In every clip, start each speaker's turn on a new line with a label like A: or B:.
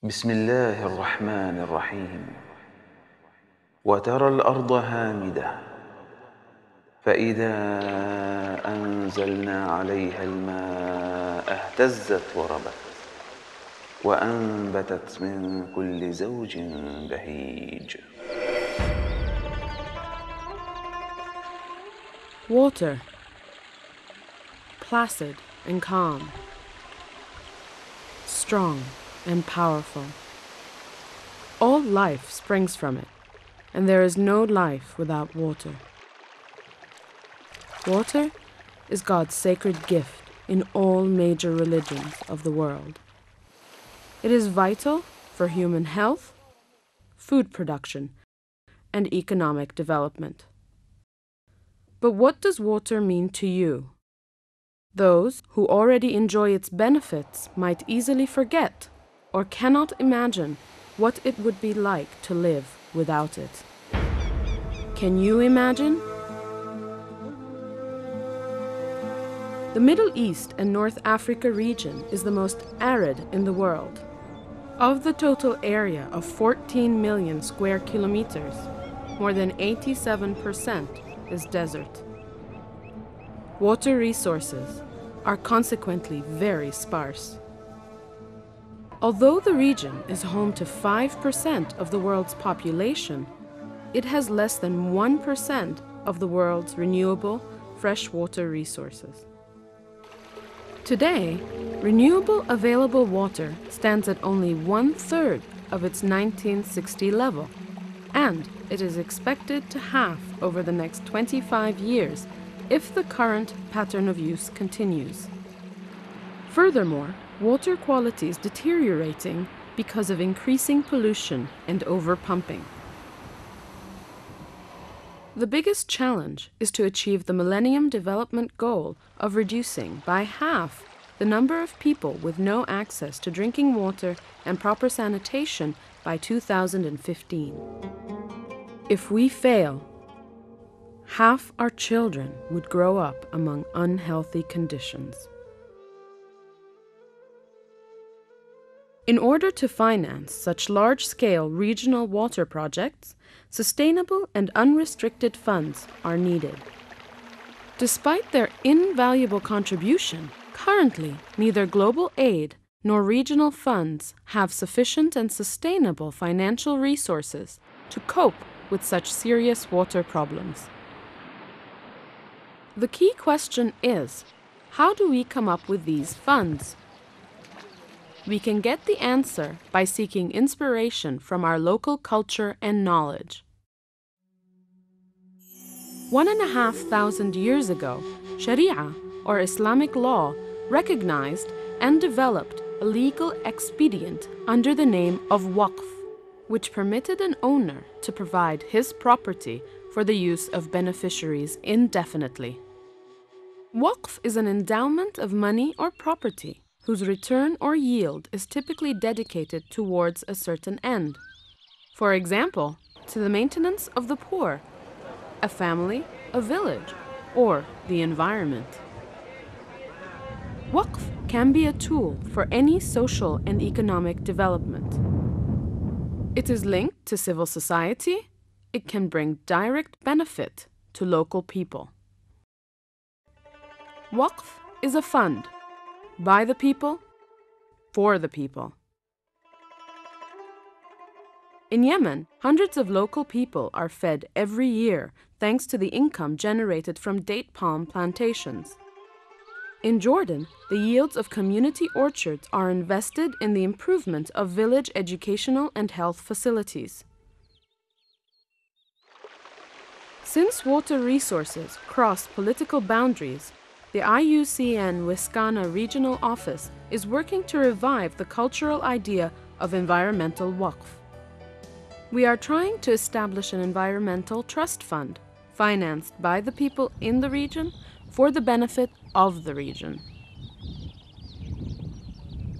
A: بسم الله الرحمن الرحيم. وترى الأرض هامدة فإذا أنزلنا عليها الماء اهتزت وربت وأنبتت من كل زوج بهيج.
B: Water, placid and calm, strong and powerful. All life springs from it, and there is no life without water. Water is God's sacred gift in all major religions of the world. It is vital for human health, food production, and economic development. But what does water mean to you? Those who already enjoy its benefits might easily forget or cannot imagine what it would be like to live without it. Can you imagine? The Middle East and North Africa region is the most arid in the world. Of the total area of 14 million square kilometers, more than 87% is desert. Water resources are consequently very sparse. Although the region is home to 5% of the world's population, it has less than 1% of the world's renewable freshwater resources. Today, renewable available water stands at only 1/3 of its 1960 level, and it is expected to halve over the next 25 years if the current pattern of use continues. Furthermore, water quality is deteriorating because of increasing pollution and overpumping. The biggest challenge is to achieve the Millennium Development Goal of reducing by half the number of people with no access to drinking water and proper sanitation by 2015. If we fail, half our children would grow up among unhealthy conditions. In order to finance such large-scale regional water projects, sustainable and unrestricted funds are needed. Despite their invaluable contribution, currently neither global aid nor regional funds have sufficient and sustainable financial resources to cope with such serious water problems. The key question is, how do we come up with these funds? We can get the answer by seeking inspiration from our local culture and knowledge. 1,500 years ago, Sharia, or Islamic law, recognized and developed a legal expedient under the name of Waqf, which permitted an owner to provide his property for the use of beneficiaries indefinitely. Waqf is an endowment of money or property whose return or yield is typically dedicated towards a certain end. For example, to the maintenance of the poor, a family, a village, or the environment. Waqf can be a tool for any social and economic development. It is linked to civil society. It can bring direct benefit to local people. Waqf is a fund by the people, for the people. In Yemen, hundreds of local people are fed every year thanks to the income generated from date palm plantations. In Jordan, the yields of community orchards are invested in the improvement of village educational and health facilities. Since water resources cross political boundaries, the IUCN Wisconsin Regional Office is working to revive the cultural idea of environmental waqf. We are trying to establish an environmental trust fund financed by the people in the region for the benefit of the region.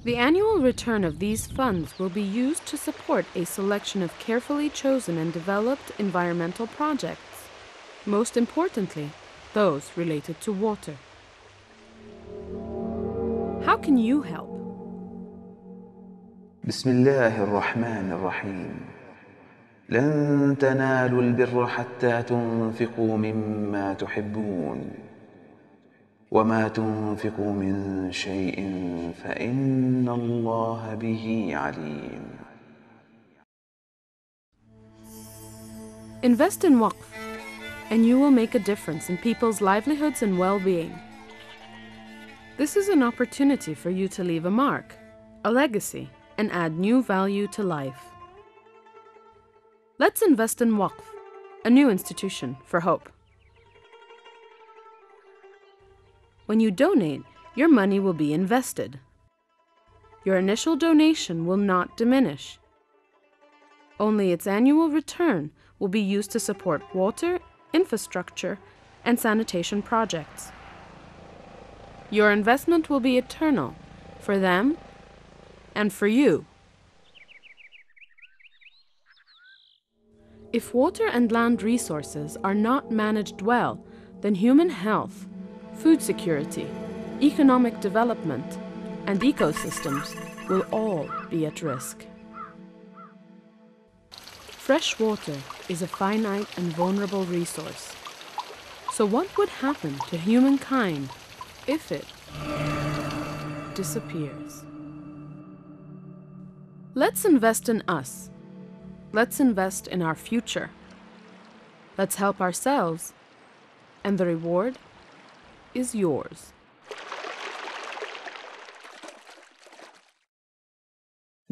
B: The annual return of these funds will be used to support a selection of carefully chosen and developed environmental projects, most importantly, those related to water. How can you help?
A: بسم الله الرحمن الرحيم. لن تنالوا البر حتى تنفقوا مما تحبون وما تنفقوا من شيء فإن الله به عليم.
B: Invest in Waqf, and you will make a difference in people's livelihoods and well-being. This is an opportunity for you to leave a mark, a legacy, and add new value to life. Let's invest in Waqf, a new institution for hope. When you donate, your money will be invested. Your initial donation will not diminish. Only its annual return will be used to support water, infrastructure, and sanitation projects. Your investment will be eternal for them and for you. If water and land resources are not managed well, then human health, food security, economic development, and ecosystems will all be at risk. Fresh water is a finite and vulnerable resource. So what would happen to humankind if it disappears? Let's invest in us. Let's invest in our future. Let's help ourselves, and the reward is yours.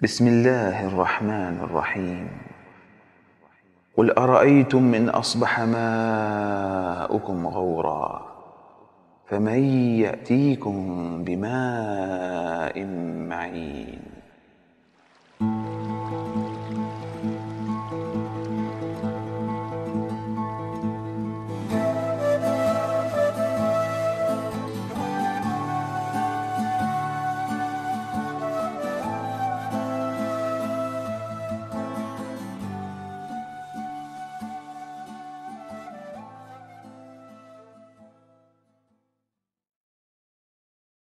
A: بسم الله الرحمن الرحيم. قل أرأيتم من أصبح ماؤكم غورا فمن يأتيكم بماء معين